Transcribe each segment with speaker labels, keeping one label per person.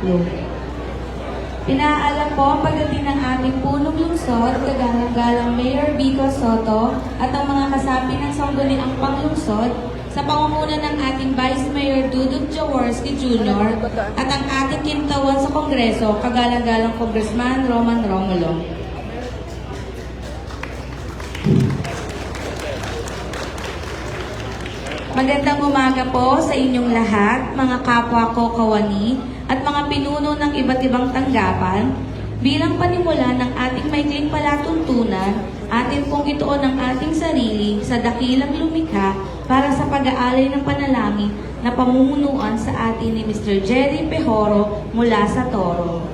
Speaker 1: Luke. Pinaalam po ang pagdating ng ating punong lungsod, kagalang-galang Mayor Vico Soto at ang mga kasapi ng sangguniang panglungsod sa pangunguna ng ating Vice Mayor Dudut Jaworski Jr. at ang ating kintawan sa Kongreso, kagalang-galang Congressman Roman Romulo. Magandang umaga po sa inyong lahat, mga kapwa ko kawani at mga pinuno ng iba't ibang tanggapan. Bilang panimula ng ating maikling palatuntunan, atin pong ituon ang ating sarili sa dakilang lumikha para sa pag-aalay ng panalangin na pamumunuan sa atin ni Mr. Jerry Pejoro mula sa Toro.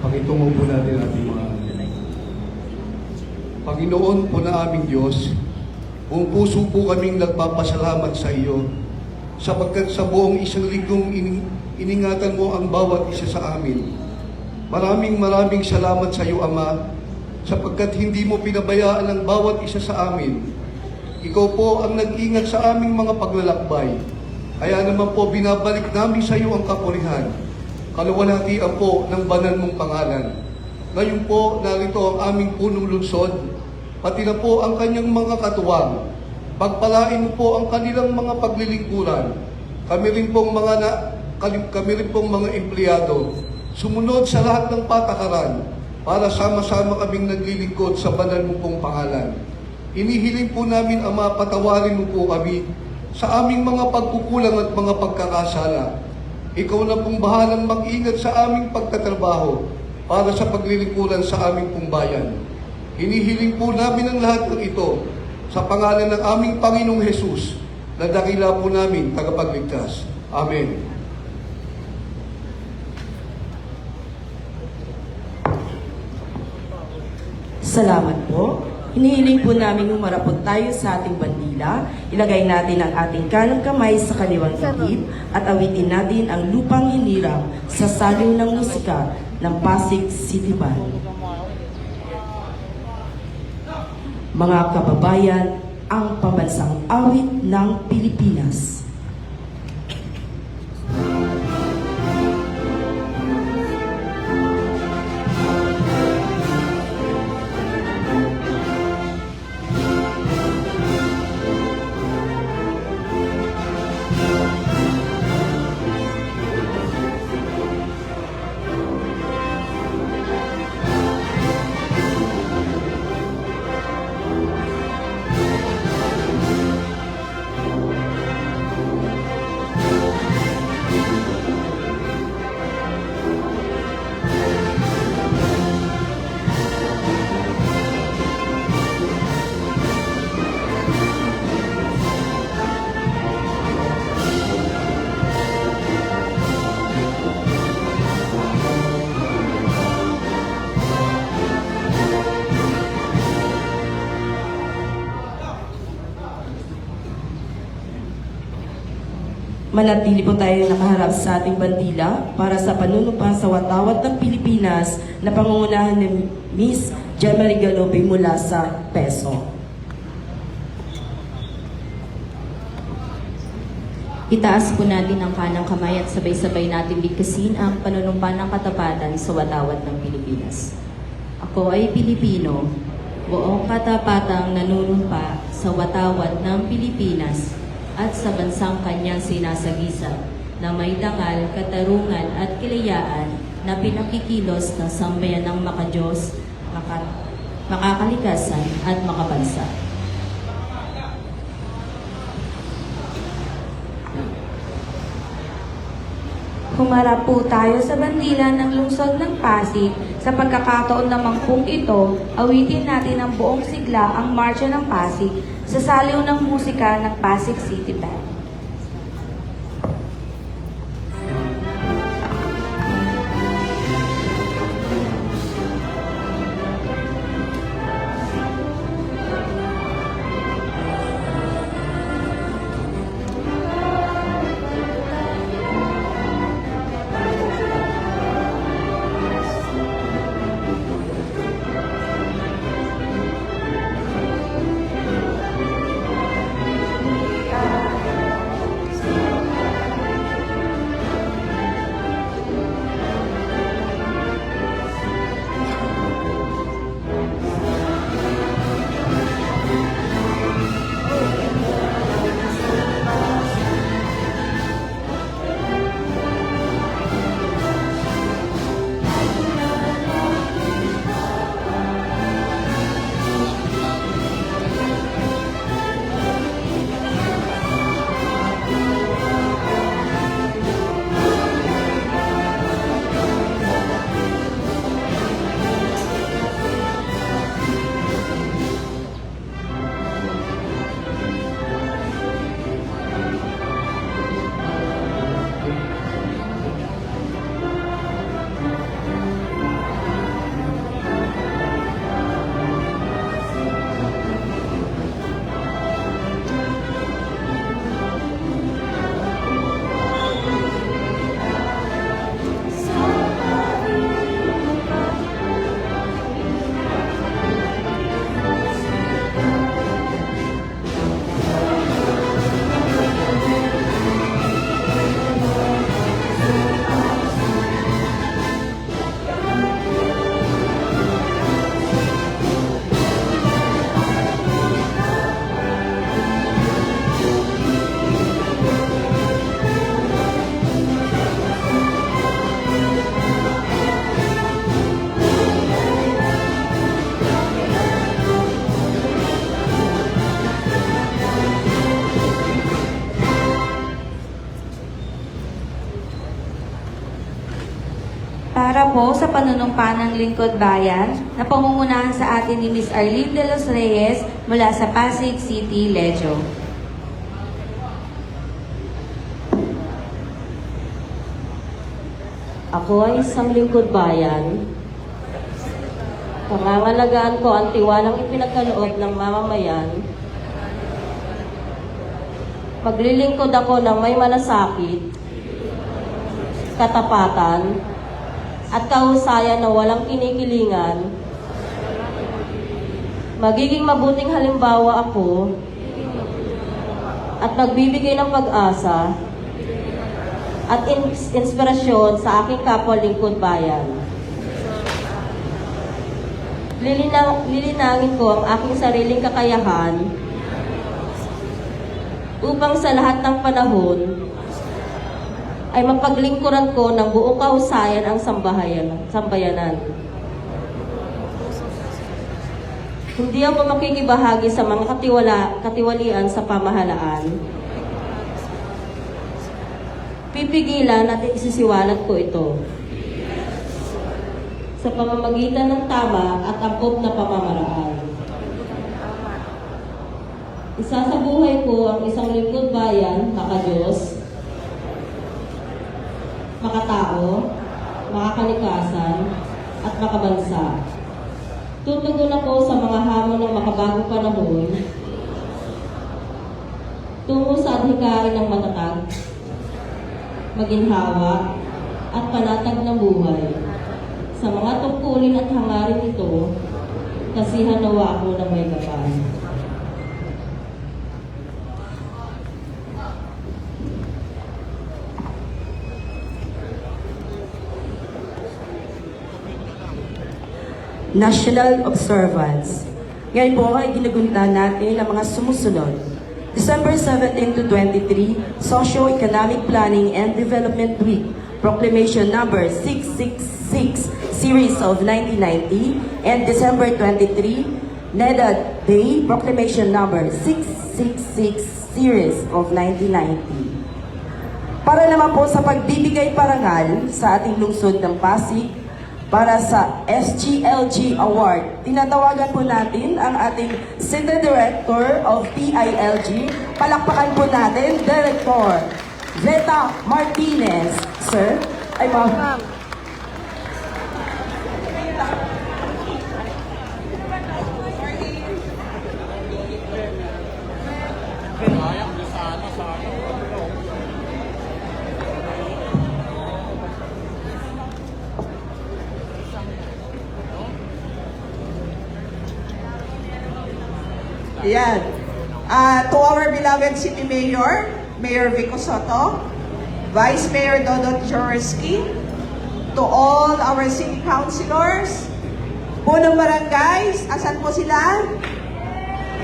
Speaker 2: Pakitungo po natin ating mga Panginoon po na aming Diyos, buong puso po kaming nagpapasalamat sa iyo sapagkat sa buong isang linggong iningatan mo ang bawat isa sa amin. Maraming salamat sa iyo, Ama, sapagkat hindi mo pinabayaan ang bawat isa sa amin. Ikaw po ang nag-ingat sa aming mga paglalakbay. Kaya naman po binabalik namin sa iyo ang kapurihan, kaluwalhatian po ng banal mong pangalan. Ngayon po, narito ang aming punong lungsod, pati na po ang kanyang mga katuwang. Pagpalain mo po ang kanilang mga paglilingkuran. Kami rin pong mga empleyado, sumunod sa lahat ng patakaran para sama-sama kaming naglilingkod sa banal mo pong pangalan. Inihiling po namin, Ama, patawarin mo po kami sa aming mga pagkukulang at mga pagkakasala. Ikaw na pong bahalang mag-ingat sa aming pagtatrabaho para sa paglilingkuran sa aming pong bayan. Hinihiling po namin ang lahat ng ito sa pangalan ng aming Panginoong Hesus na dakila po namin tagapagligtas. Amen.
Speaker 3: Salamat po. Hinihiling po namin humarapot tayo sa ating bandila, ilagay natin ang ating kanang kamay sa kaliwang gilid at awitin natin ang lupang hinirang sa saliw ng musika ng Pasig City Band. Mga kababayan, ang pambansang awit ng Pilipinas. Manatili po tayo nakaharap sa ating bandila para sa panunumpa sa watawat ng Pilipinas na pangungunahan ni Miss Jemarie Galope mula sa PESO.
Speaker 4: Itaas po natin ang kanang kamay at sabay-sabay natin bigkasin ang panunumpa ng katapatan sa watawat ng Pilipinas. Ako ay Pilipino, buong katapatang nanunumpa sa watawat ng Pilipinas at sa bansang kanyang sinasagisag na may dangal, katarungan at kilayaan na pinakikilos ng sambayan ng makadiyos, makakalikasan at makabansa.
Speaker 1: Humarap po tayo sa bandila ng lungsod ng Pasig. Sa pagkakataon namang pong ito, awitin natin ang buong sigla ang Marcha ng Pasig sa saliw ng musika ng Pasig City Band. Para po sa panunumpa ng Lingkod Bayan na pamumunahan sa atin ni Miss Arlene de los Reyes mula sa Pasig City, Lejo.
Speaker 5: Ako ay isang lingkod bayan. Pangangalagaan ko ang tiwalang ipinagkaloob ng mamamayan. Maglilingkod ako ng may malasakit, katapatan, at kahusayan na walang kinikilingan. Magiging mabuting halimbawa ako at nagbibigay ng pag-asa at inspirasyon sa aking kapwa lingkod bayan. Lilinangin ko ang aking sariling kakayahan upang sa lahat ng panahon ay mapaglingkuran ko ng buong kahusayan ang sambayanan. Hindi ako makikibahagi sa mga katiwalian sa pamahalaan. Pipigilan at isisiwalat ko ito sa pamamagitan ng tama at angkop na pamamaraan. Isasabuhay ko ang isang lingkod bayan, makadiyos, makatao, makakalikasan, at makabansa. Tutugon ako sa mga hamon ng makabagong panahon tungo sa adhikain ng matatag, maginhawa, at panatag ng buhay. Sa mga tungkulin at hangarin ito, kasihan nawa ako ng may kapal.
Speaker 3: National Observance. Ngayon po ay ginugunta natin ang mga sumusunod. December 17 to 23, Socio-Economic Planning and Development Week, Proclamation Number 666, Series of 1990, and December 23, NEDA Day, Proclamation Number 666, Series of 1990. Para naman po sa pagbibigay parangal sa ating lungsod ng Pasig, para sa SGLG Award, tinatawagan po natin ang ating City Director of PILG. Palakpakan po natin, Director Zeta Martinez. Sir, ay ma'am.
Speaker 6: Ayan. To our beloved City Mayor, Mayor Vico Soto, Vice Mayor Dodot Jaworski, to all our City Councilors, punong barangays, asan po sila?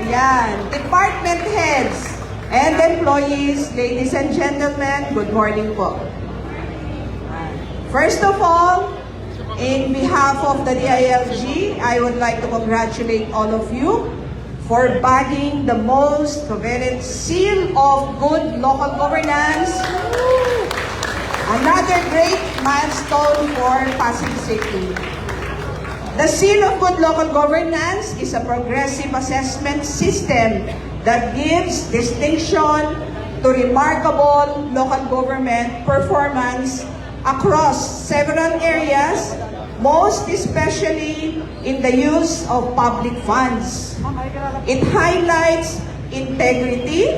Speaker 6: Ayan. Department heads and employees, ladies and gentlemen, good morning po. First of all, in behalf of the DILG, I would like to congratulate all of you for bagging the most coveted seal of good local governance. Another great milestone for Pasig City. The seal of good local governance is a progressive assessment system that gives distinction to remarkable local government performance across several areas, most especially in the use of public funds. It highlights integrity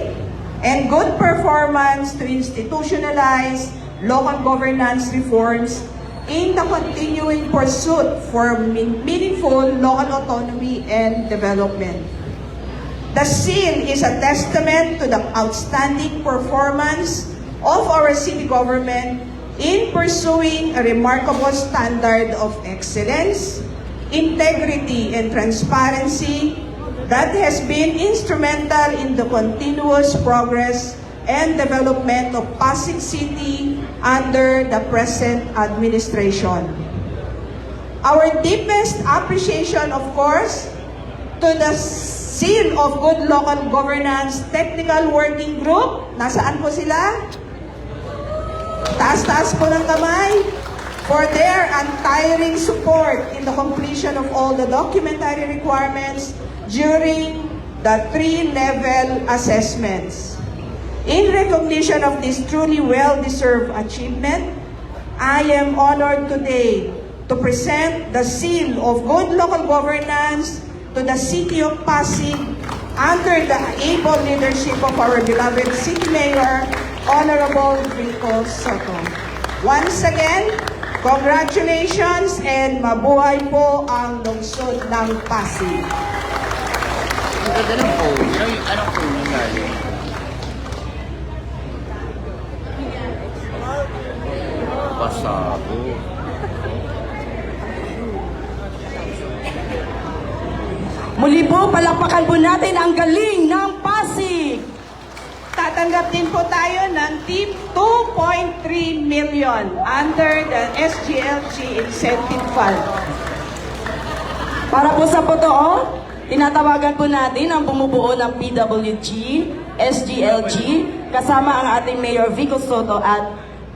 Speaker 6: and good performance to institutionalize local governance reforms in the continuing pursuit for meaningful local autonomy and development. The seal is a testament to the outstanding performance of our city government in pursuing a remarkable standard of excellence, integrity, and transparency that has been instrumental in the continuous progress and development of Pasig City under the present administration. Our deepest appreciation, of course, to the Seal of Good Local Governance Technical Working Group. Nasaan po sila? Taas-taas po ng kamay. for their untiring support in the completion of all the documentary requirements during the 3-level assessments. In recognition of this truly well-deserved achievement, I am honored today to present the seal of good local governance to the City of Pasig under the able leadership of our beloved City Mayor, Honorable Rico Soto. Once again, congratulations and mabuhay po ang lungsod ng Pasig.
Speaker 7: Ang ganda ng phone. Anong phone yung galing? Pasado.
Speaker 3: Muli po, palakpakan po natin ang galing ng Pasig.
Speaker 6: Tatanggap din po tayo ng tip 2.3 million under the SGLG Incentive Fund.
Speaker 3: Para po sa totoo, tinatawagan po natin ang bumubuo ng PWG, SGLG, kasama ang ating Mayor Vico Soto at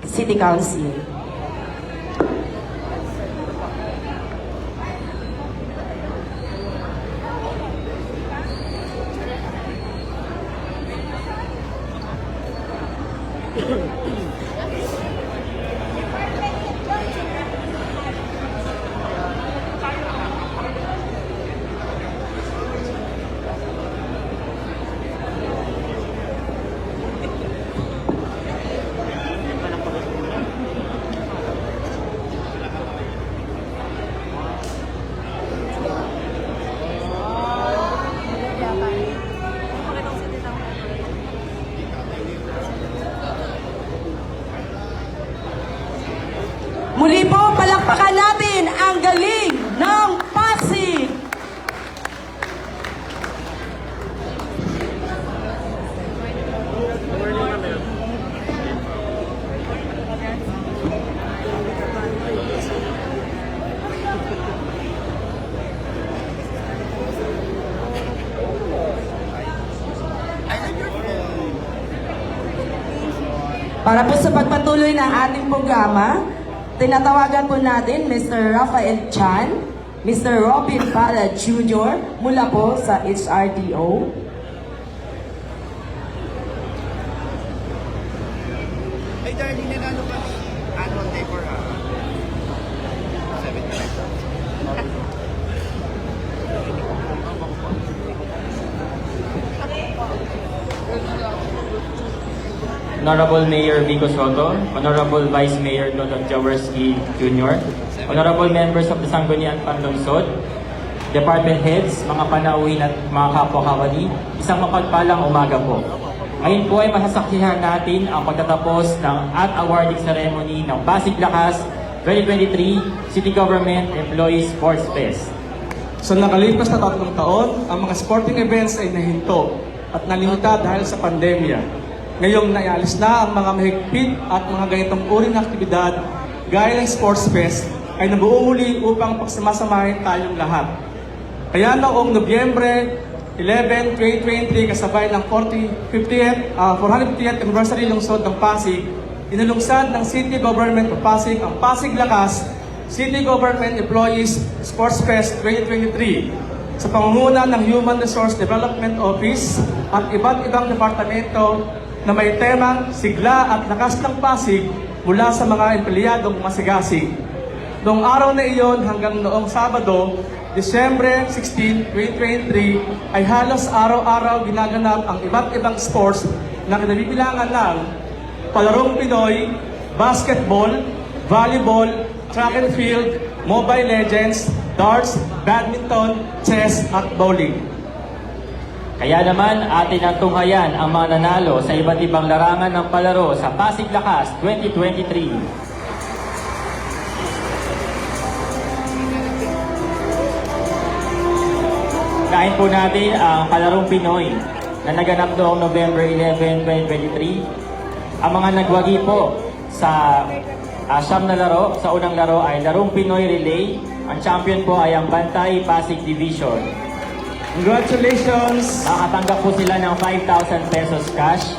Speaker 3: City Council. Muli po, palakpakan natin ang galing ng Pasig. Para po sa pagpatuloy ng ating programa, tinatawagan po natin Mr. Rafael Chan, Mr. Robin Pala Jr. mula po sa HRDO.
Speaker 7: Ay, darling, nanalo ka ng annual day for 7 minutes.
Speaker 8: Honorable Mayor Vico Soto, Honorable Vice Mayor Dodon Jaworski Jr., Honorable Members of the Sangguniang Panlungsod, Department Heads, mga panauhin at mga kapwa-kawani, isang mapagpalang umaga po. Ngayon po ay masasaksihan natin ang pagtatapos ng awarding ceremony ng Pasig Lakas 2023 City Government Employee Sports Fest.
Speaker 9: Sa nakalipas na 3 taon, ang mga sporting events ay nahinto at nalimita dahil sa pandemya. Ngayong naialis na ang mga mahigpit at mga ganitong uri ng aktibidad gaya ng Sports Fest ay nabuo muli upang pagsamasamahin tayong lahat. Kaya noong Nobyembre 11, 2023 kasabay ng 450th anniversary lungsod ng Pasig, inalungsad ng City Government of Pasig ang Pasig Lakas City Government Employees Sports Fest 2023 sa pangunguna ng Human Resource Development Office at iba't ibang departamento na may temang sigla at lakas ng Pasig mula sa mga empleyadong masigasig. Noong araw na iyon hanggang noong Sabado, Disyembre 16, 2023, ay halos araw-araw ginaganap ang iba't ibang sports na kinabibilangan ng palarong Pinoy, basketball, volleyball, track and field, Mobile Legends, darts, badminton, chess at bowling.
Speaker 8: Kaya naman atin ang tunghayan ang mga nanalo sa iba't ibang larangan ng palaro sa Pasig Lakas 2023. Kain po natin ang Palarong Pinoy na naganap noong November 11, 2023. Ang mga nagwagi po sa siyam na laro, sa unang laro ay Larong Pinoy Relay. Ang champion po ay ang Bantay Pasig Division.
Speaker 9: Congratulations!
Speaker 8: Makatanggap po sila ng 5,000 pesos cash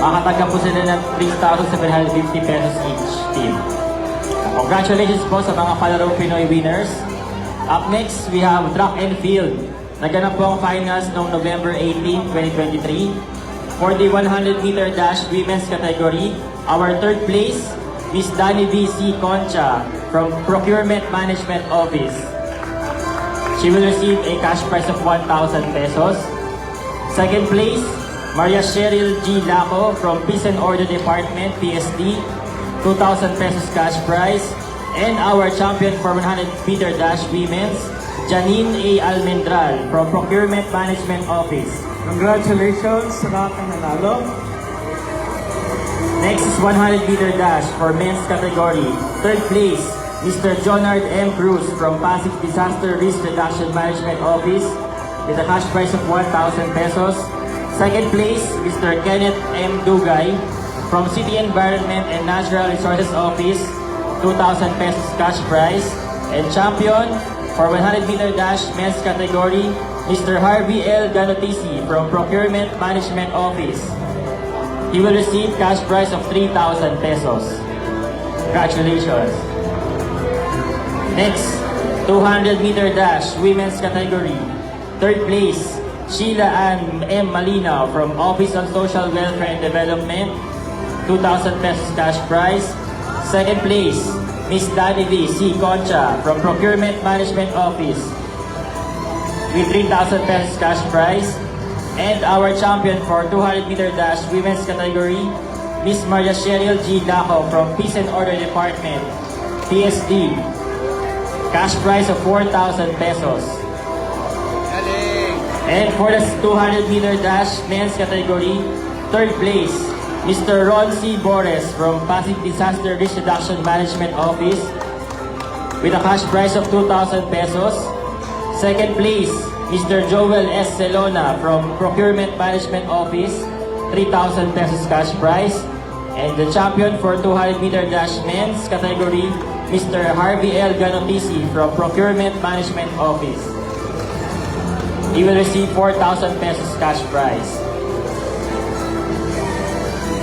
Speaker 8: Makatanggap po sila ng 3,750 pesos each team. Congratulations po sa mga Palarong Pinoy winners. Up next, we have track and field. Naganap po ang finals noong November 18, 2023. For the 100-meter dash women's category, our third place, Miss Danny B.C. Concha from Procurement Management Office. She will receive a cash prize of 1,000 pesos. Second place, Maria Cheryl G. Laco from Peace and Order Department, PSD, 2,000 pesos cash prize. And our champion for 100-meter dash women's, Janine A. Almendral from Procurement Management Office.
Speaker 9: Congratulations sa lahat ng nanalo.
Speaker 8: Next is 100-meter dash for men's category. Third place, Mr. Jonard M. Cruz from Pasig Disaster Risk Reduction Management Office with a cash prize of 1,000 pesos. Second place, Mr. Kenneth M. Dugay from City Environment and Natural Resources Office, 2,000 pesos cash prize. And champion for 100-meter dash men's category, Mr. Harvey L. Ganotisi from Procurement Management Office. He will receive cash prize of 3,000 pesos. Congratulations. Next, 200-meter dash women's category. Third place, Sheila Ann M. Malinaw from Office on Social Welfare and Development, 2,000 pesos cash prize. Second place, Miss Danny V. C. Concha from Procurement Management Office with 3,000 pesos cash prize. And our champion for 200-meter dash women's category, Miss Maria Cheryl G. Laco from Peace and Order Department, PSD. Cash prize of 4,000 pesos. And for the 200-meter dash men's category, third place, Mr. Ron C. Bores from Pasig Disaster Risk Reduction Management Office with a cash prize of 2,000 pesos. Second place, Mr. Joel S. Celona from Procurement Management Office, 3,000 pesos cash prize. And the champion for 200-meter dash men's category, Mr. Harvey L. Ganotisi from Procurement Management Office. He will receive 4,000 pesos cash prize.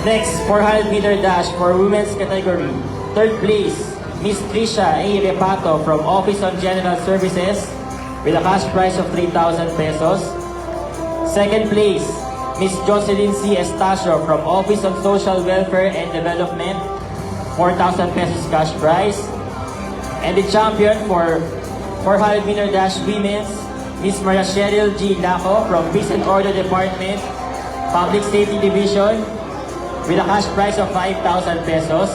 Speaker 8: Next, 400-meter dash for women's category. Third place, Miss Trisha A. Repato from Office on General Services with a cash prize of 3,000 pesos. Second place, Miss Jocelyn C. Estacio from Office on Social Welfare and Development, 4,000 pesos cash prize. And the champion for 400-meter dash women's, Miss Maria Cheryl G. Laco from Peace and Order Department, Public Safety Division, with a cash prize of 5,000 pesos.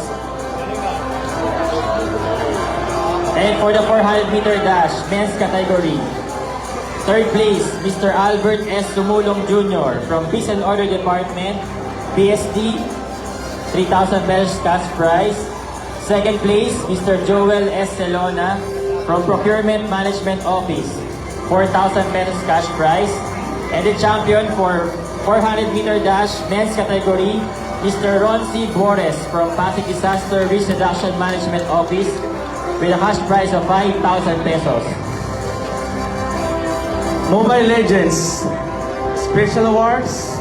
Speaker 8: And for the 400-meter dash men's category, third place, Mr. Albert S. Sumulong Jr. from Peace and Order Department, PSD, 3,000 pesos cash prize. Second place, Mr. Joel S. Celona from Procurement Management Office, 4,000 pesos cash prize. And the champion for 400-meter dash men's category, Mr. Ron C. Bores from Pasig Disaster Risk Reduction Management Office with a cash prize of 5,000 pesos.
Speaker 9: Mobile Legends Special Awards.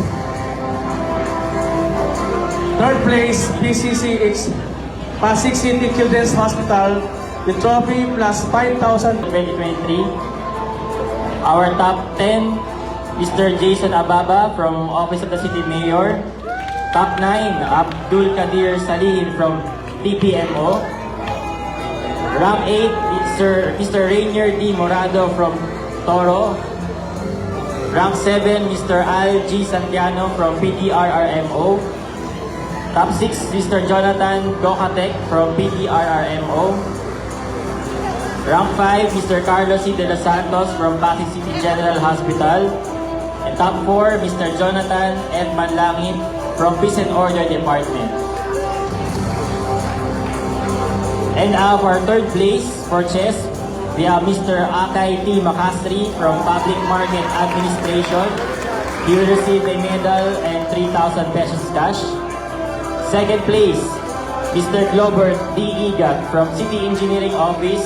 Speaker 9: Third place, PCCH Pasig City Children's Hospital with trophy plus 5,000.
Speaker 8: 2023. Our top 10, Mr. Jason Ababa from Office of the City Mayor. Top 9, Abdul Kadir Salihin from TPMO. Rank 8, Mr. Rainier D. Morado from Toro. Rank 7, Mr. Al G. Santiano from PDRRMO. Top 6, Mr. Jonathan Gokatek from PDRRMO. Rank 5, Mr. Carlos C. De Los Santos from Pasig City General Hospital. And top 4, Mr. Jonathan F. Manlangit from Peace and Order Department. And our third place for chess, we have Mr. Akay T. Macastri from Public Market Administration. He will receive a medal and 3,000 pesos cash. Second place, Mr. Glover D. Igat from City Engineering Office,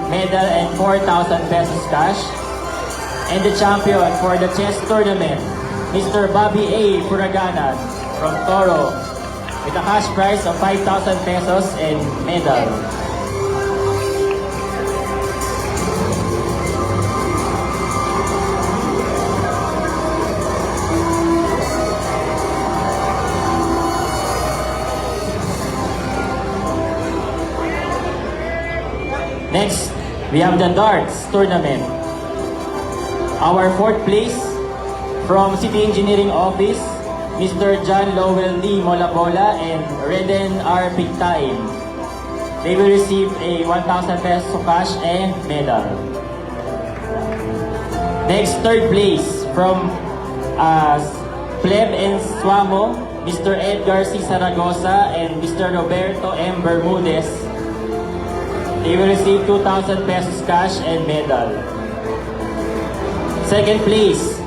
Speaker 8: medal and 4,000 pesos cash. And the champion for the chess tournament, Mr. Bobby A. Puraganan from Toro with a cash prize of 5,000 pesos and medal. Next, we have the darts tournament. Our fourth place from City Engineering Office, Mr. John Lowell D. Molabola and Reden R. Pigtain. They will receive a 1,000 peso cash and medal. Next, third place from Pleb and Suamo, Mr. Edgar C. Zaragoza and Mr. Roberto M. Bermudez. They will receive 2,000 pesos cash and medal. Second place,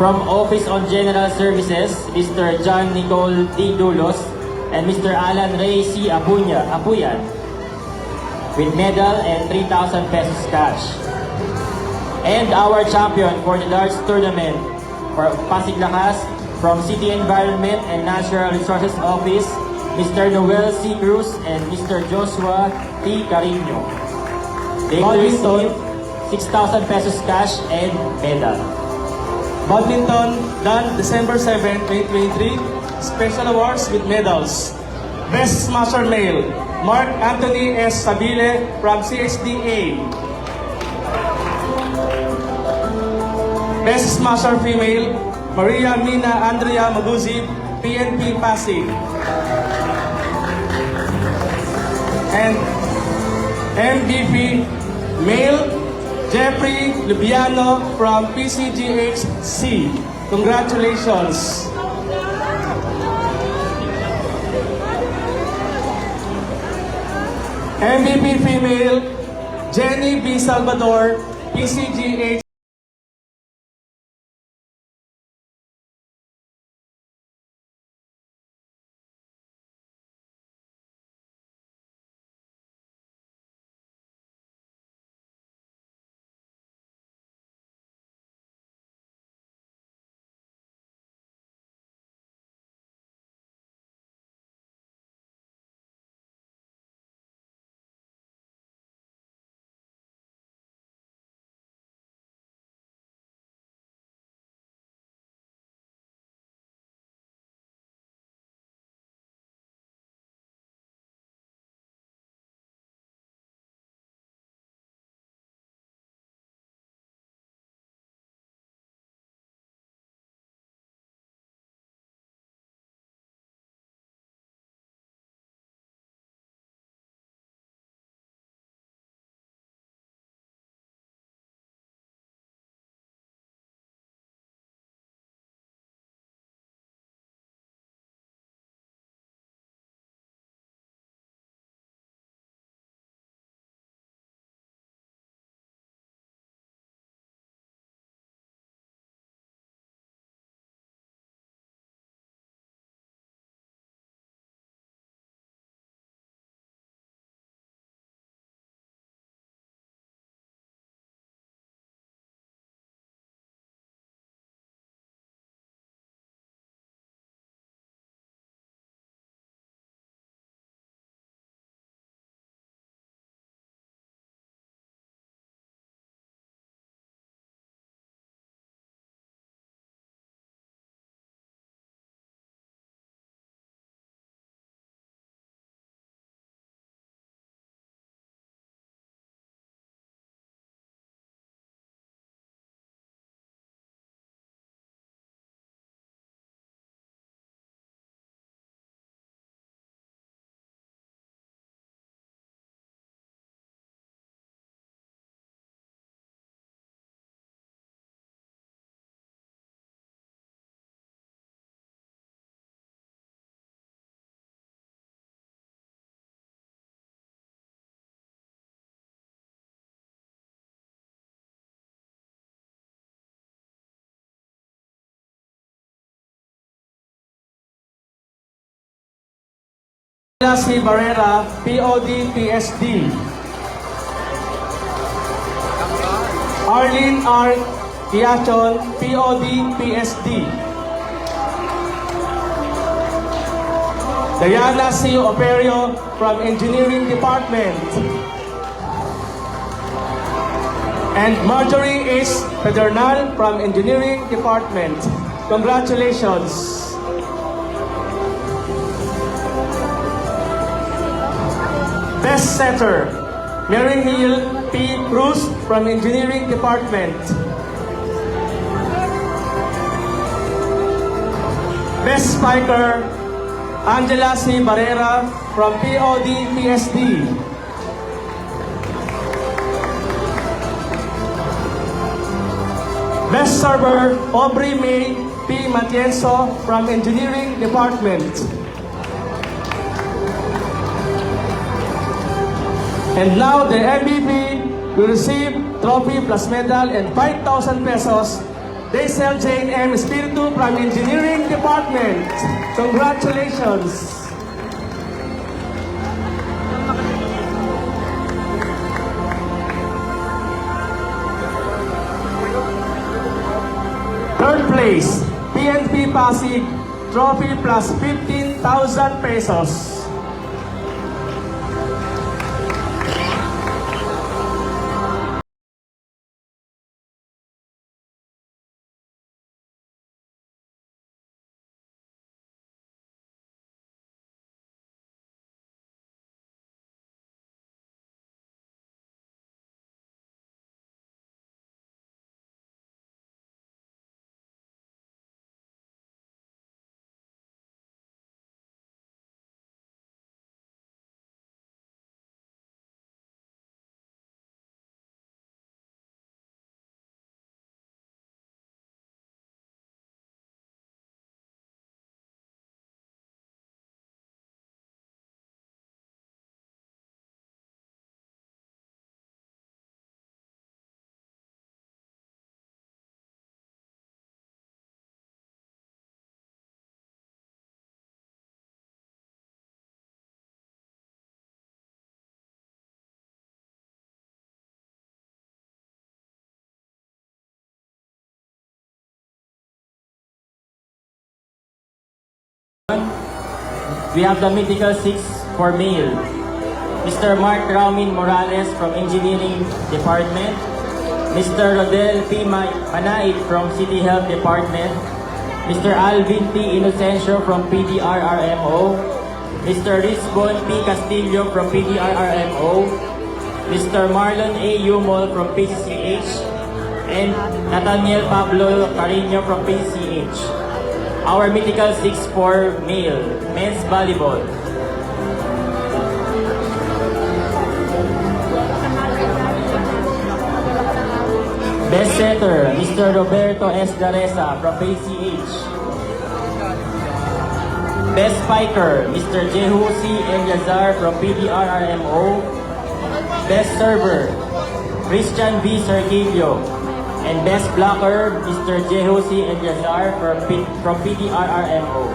Speaker 8: from Office on General Services, Mr. John Nicole D. Dulos and Mr. Alan Ray C. Apuyan, with medal and 3,000 pesos cash. And our champion for the darts tournament for Pasig Lakas, from City Environment and Natural Resources Office, Mr. Noel C. Cruz and Mr. Joshua T. Carino. They will receive 6,000 pesos cash and medal.
Speaker 9: Badminton, done December 7, 2023. Special awards with medals. Best Smasher Male, Mark Anthony S. Sabile from CHDA. Best Smasher Female, Maria Mina Andrea Maguzib, PNP Pasig. And MVP Male, Jeffrey Lubiano from PCGHC. Congratulations. MVP Female, Jenny B. Salvador, PCGH. C. Barrera, POD, PSD. Arlene R. Iachon, POD, PSD. Diana C. Operio from Engineering Department. And Marjorie H. Pedernal from Engineering Department. Congratulations! Best Setter, Mary Neil P. Cruz from Engineering Department. Best Spiker, Angela C. Barrera from POD PSD. Best Server, Aubrey May P. Matienzo from Engineering Department. And now the MVP will receive trophy plus medal and 5,000 pesos. Daisel Jane M. Espiritu from Engineering Department. Congratulations! Third place, PNP Pasig, trophy plus 15,000 pesos.
Speaker 8: We have the mythical 6 for male. Mr. Mark Raumin Morales from Engineering Department. Mr. Rodel P. Manaid from City Health Department. Mr. Alvin P. Inocencio from PDRRMO. Mr. Rizbon P. Castillo from PDRRMO. Mr. Marlon A. Yumol from PCCH. And Nathaniel Pablo Carino from PCCH. Our mythical 6 for male, men's volleyball. Best setter, Mr. Roberto S. Daresa from PCH. Best spiker, Mr. Jehu C. Eliazar from PDRRMO. Best server, Christian V. Sergilio. And best blocker, Mr. Jehu C. Eliazar from PDRRMO.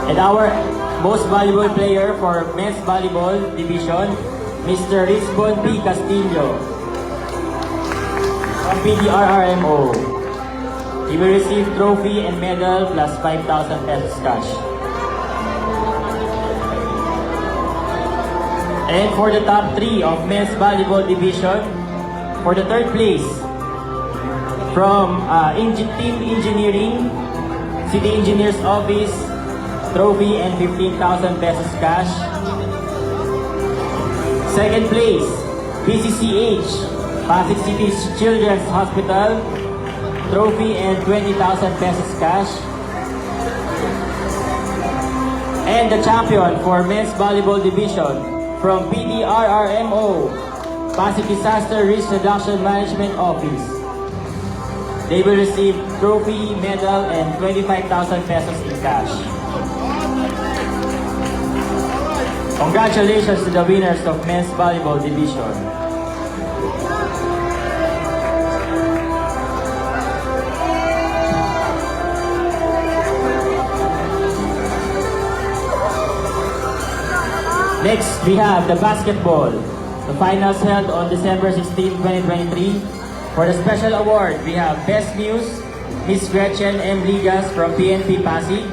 Speaker 8: And our most valuable player for men's volleyball division, Mr. Rizbon P. Castillo from PDRRMO. He will receive trophy and medal plus 5,000 pesos cash. And for the top 3 of men's volleyball division, for the third place, from Team Engineering, City Engineer's Office, trophy and 15,000 pesos cash. Second place, PCCH, Pasig City Children's Hospital, trophy and 20,000 pesos cash. And the champion for men's volleyball division, from PDRRMO, Pasig Disaster Risk Reduction Management Office. They will receive trophy, medal, and 25,000 pesos in cash. Congratulations to the winners of men's volleyball division. Next, we have the basketball. The finals held on December 16, 2023. For the special award, we have Best News, Ms. Gretchen M. Ligas from PNP Pasig.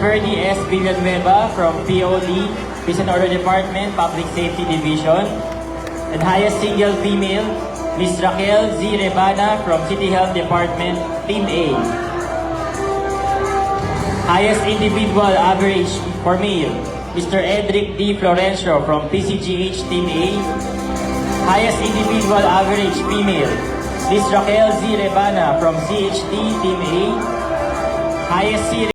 Speaker 8: Verdi S. Villanueva from POD, Peace and Order Department, Public Safety Division. And highest single female, Ms. Raquel Z. Rebana from City Health Department, Team A. Highest individual average for male, Mr. Edric D. Florencio from PCGH Team A. Highest individual average female, Ms. Raquel Z. Rebana from CHT Team A. Highest C.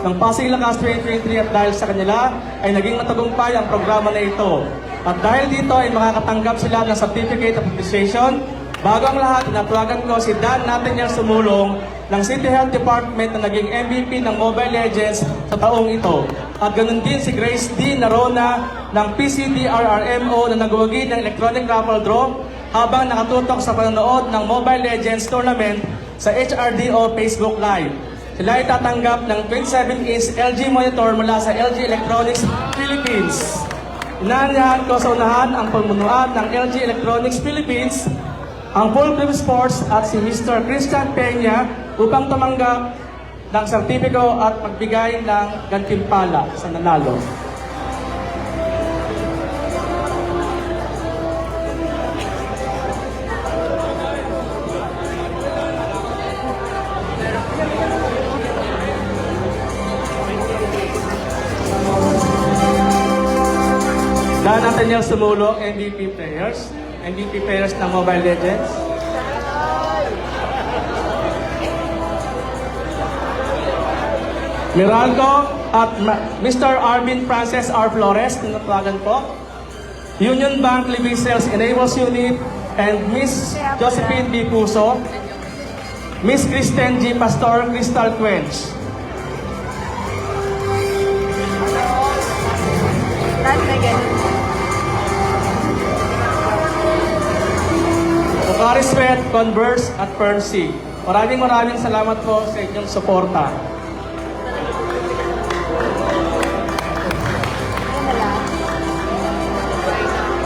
Speaker 9: ng Pasig Lakas 2023 at dahil sa kanila ay naging matagumpay ang programa na ito. At dahil dito ay makakatanggap sila ng Certificate of Appreciation Bago ang lahat, tinatawagan ko si Dan Nathaniel Sumulong ng City Health Department na naging MVP ng Mobile Legends sa taong ito. At ganun din si Grace D. Narona ng PCDRRMO na nagwagi ng electronic raffle draw habang nakatutok sa panonood ng Mobile Legends Tournament sa HRDO Facebook Live. Sila ay tatanggap ng 27-inch LG monitor mula sa LG Electronics Philippines. Inaanyahan ko sa unahan ang pamunuan ng LG Electronics Philippines, ang Fulcrum Sports at si Mr. Christian Peña upang tumanggap ng sertipiko at magbigay ng gantimpala sa nanalo. Dan Nathaniel Sumulong, MVP players ng Mobile Legends. Miralco at Mr. Arvin Frances R. Flores, tinatawagan po. Union Bank Living Sales Enables Unit and Miss Josephine B. Puso. Miss Kristen G. Pastor, Crystal Quench. Bucharest Sweat, Converse at Percy. Maraming salamat po sa inyong suporta.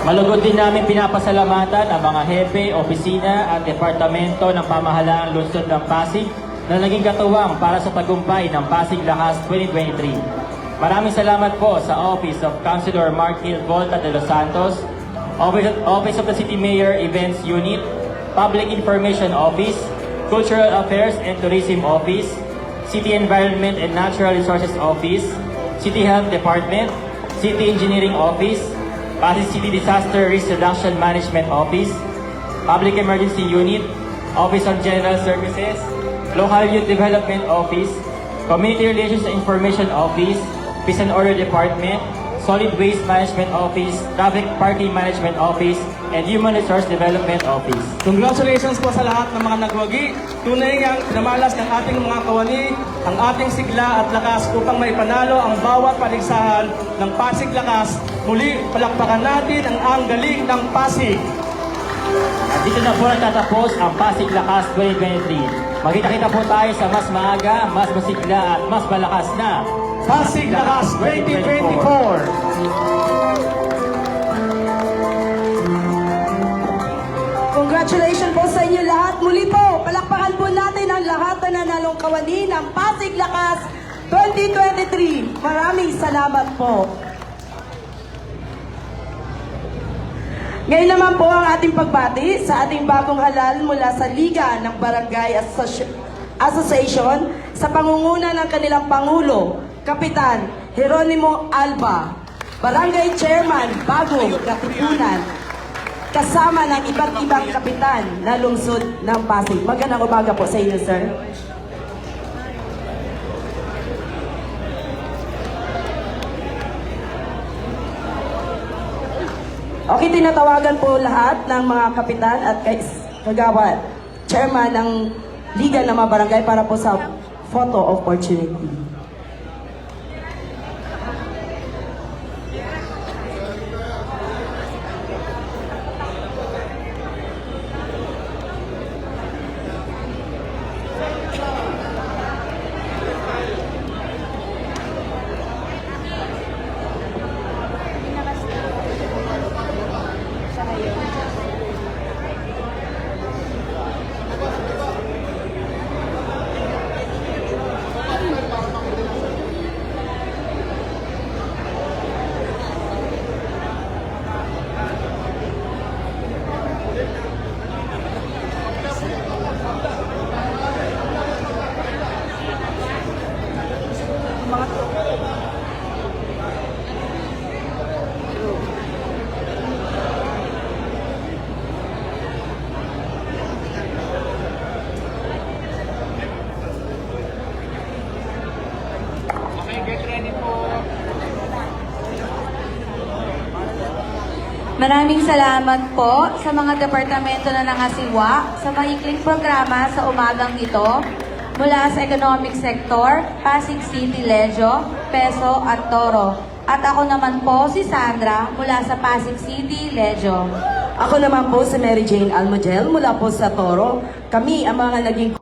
Speaker 8: Malugod din namin pinapasalamatan ang mga hepe, opisina at departamento ng pamahalaang lungsod ng Pasig na naging katuwang para sa tagumpay ng Pasig Lakas 2023. Maraming salamat po sa Office of Councilor Markil Volta de los Santos, Office of the City Mayor Events Unit, Public Information Office, Cultural Affairs and Tourism Office, City Environment and Natural Resources Office, City Health Department, City Engineering Office, Pasig City Disaster Risk Reduction Management Office, Public Emergency Unit, Office of General Services, Local Youth Development Office, Community Relations and Information Office, Peace and Order Department, Solid Waste Management Office, Traffic Parking Management Office, and Human Resource Development Office.
Speaker 9: Congratulations po sa lahat ng mga nagwagi. Tunay ngang pinamalas ng ating mga kawani ang ating sigla at lakas upang maipanalo ang bawat paligsahan ng Pasig Lakas. Muli, palakpakan natin ang galing ng Pasig.
Speaker 8: At dito na po natatapos ang Pasig Lakas 2023. Magkita-kita po tayo sa mas maaga, mas masigla at mas malakas na
Speaker 9: Pasig Lakas 2024.
Speaker 3: Congratulations po sa inyo lahat. Muli po, palakpakan po natin ang lahat na nanalong kawani ng Pasig Lakas 2023. Maraming salamat po. Ngayon naman po ang ating pagbati sa ating bagong halal mula sa Liga ng Barangay Association sa pangunguna ng kanilang Pangulo, Kapitan Jeronimo Alba, Barangay Chairman Bagong Katipunan, kasama ng iba't ibang kapitan na lungsod ng Pasig. Magandang umaga po sa inyo, sir. Okay, tinatawagan po lahat ng mga kapitan at kagawad, chairman ng Liga ng mga Barangay para po sa photo opportunity.
Speaker 1: Maraming salamat po sa mga departamento na nangasiwa sa maikling programa sa umagang ito mula sa Economic Sector, Pasig City, Lejo, Peso at Toro. At ako naman po si Sandra mula sa Pasig City, Lejo.
Speaker 3: Ako naman po si Mary Jane Almogel mula po sa Toro. Kami ang mga naging